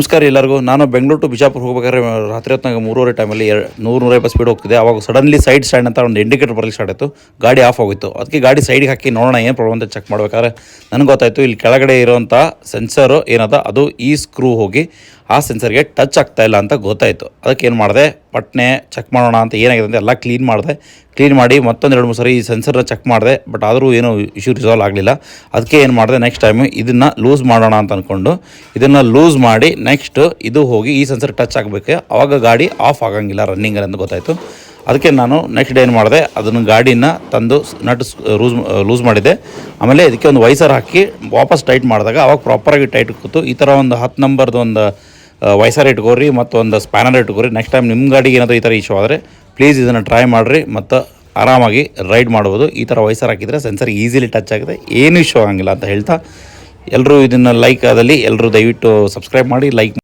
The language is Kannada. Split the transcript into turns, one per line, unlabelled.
ನಮಸ್ಕಾರ ಎಲ್ಲರಿಗೂ. ನಾನು ಬೆಂಗಳೂರು ಟು ಬಿಜಾಪುರ ಹೋಗ್ಬೇಕಾದ್ರೆ ರಾತ್ರಿ ಹೊತ್ತಿನಾಗ 3:30 ಟೈಮಲ್ಲಿ 100-150 ಸ್ಪೀಡ್ ಹೋಗ್ತಿದೆ. ಅವಾಗ ಸಡನ್ಲಿ ಸೈಡ್ ಸ್ಟ್ಯಾಂಡ್ ಅಂತ ಒಂದು ಇಂಡಿಕೇಟರ್ ಬರಲಿಕ್ಕೆ ಸ್ಟಾರ್ಟ್ ಆಯಿತು. ಗಾಡಿ ಆಫ್ ಹೋಗಿತ್ತು. ಅದಕ್ಕೆ ಗಾಡಿ ಸೈಡ್ಗೆ ಹಾಕಿ ನೋಡೋಣ ಏನು ಪ್ರಾಬ್ಲಮ್ ಅಂತ ಚೆಕ್ ಮಾಡ್ಬೇಕಾದ್ರೆ ನನಗೆ ಗೊತ್ತಾಯಿತು ಇಲ್ಲಿ ಕೆಳಗಡೆ ಇರೋವಂಥ ಸೆನ್ಸರು ಏನದ ಅದು ಈ ಸ್ಕ್ರೂ ಹೋಗಿ ಆ ಸೆನ್ಸರ್ಗೆ ಟಚ್ ಆಗ್ತಾ ಇಲ್ಲ ಅಂತ ಗೊತ್ತಾಯಿತು. ಅದಕ್ಕೆ ಏನು ಮಾಡಿದೆ, ಪಟ್ನೆ ಚೆಕ್ ಮಾಡೋಣ ಅಂತ ಏನಾಗಿದೆ ಅಂತ ಎಲ್ಲ ಕ್ಲೀನ್ ಮಾಡಿ ಮತ್ತೊಂದು 2-3 ಸರಿ ಈ ಸೆನ್ಸರ್ನ ಚೆಕ್ ಮಾಡಿದೆ. ಬಟ್ ಆದರೂ ಏನೂ ಇಶ್ಯೂ ರಿಸಾಲ್ವ್ ಆಗಲಿಲ್ಲ. ಅದಕ್ಕೆ ಏನು ಮಾಡಿದೆ, ನೆಕ್ಸ್ಟ್ ಟೈಮು ಇದನ್ನು ಲೂಸ್ ಮಾಡೋಣ ಅಂತ ಅಂದ್ಕೊಂಡು ಇದನ್ನು ಲೂಸ್ ಮಾಡಿ ನೆಕ್ಸ್ಟ್ ಇದು ಹೋಗಿ ಈ ಸೆನ್ಸರ್ ಟಚ್ ಆಗಬೇಕು. ಆವಾಗ ಗಾಡಿ ಆಫ್ ಆಗಂಗಿಲ್ಲ ರನ್ನಿಂಗಲ್ಲಿ ಅಂತ ಗೊತ್ತಾಯಿತು. ಅದಕ್ಕೆ ನಾನು ನೆಕ್ಸ್ಟ್ ಏನು ಮಾಡಿದೆ, ಅದನ್ನು ಗಾಡಿನ ತಂದು ನಟ್ ಲೂಸ್ ಮಾಡಿದೆ. ಆಮೇಲೆ ಇದಕ್ಕೆ ಒಂದು ವೈಸರ್ ಹಾಕಿ ವಾಪಸ್ ಟೈಟ್ ಮಾಡಿದಾಗ ಅವಾಗ ಪ್ರಾಪರಾಗಿ ಟೈಟ್ ಕೂತು. ಈ ಥರ ಒಂದು 10 ನಂಬರ್ದು ಒಂದು ವೈಸರ್ ಇಟ್ಕೋರಿ ಮತ್ತು ಒಂದು ಸ್ಪ್ಯಾನರ್ ಇಟ್ಕೋರಿ. ನೆಕ್ಸ್ಟ್ ಟೈಮ್ ನಿಮ್ಮ ಗಾಡಿಗೆ ಏನಾದರೂ ಈ ಥರ ಇಶ್ಯೂ ಆದರೆ ಪ್ಲೀಸ್ ಇದನ್ನು ಟ್ರೈ ಮಾಡಿರಿ ಮತ್ತು ಆರಾಮಾಗಿ ರೈಡ್ ಮಾಡ್ಬೋದು. ಈ ಥರ ವೈಸರ್ ಹಾಕಿದರೆ ಸೆನ್ಸರ್ ಈಸಿಲಿ ಟಚ್ ಆಗಿದೆ, ಏನು ಇಶ್ಯೂ ಆಗಂಗಿಲ್ಲ ಅಂತ ಹೇಳ್ತಾ ಎಲ್ಲರೂ ಇದನ್ನು ಲೈಕ್ ಆದಲ್ಲಿ ಎಲ್ಲರೂ ದಯವಿಟ್ಟು ಸಬ್ಸ್ಕ್ರೈಬ್ ಮಾಡಿ, ಲೈಕ್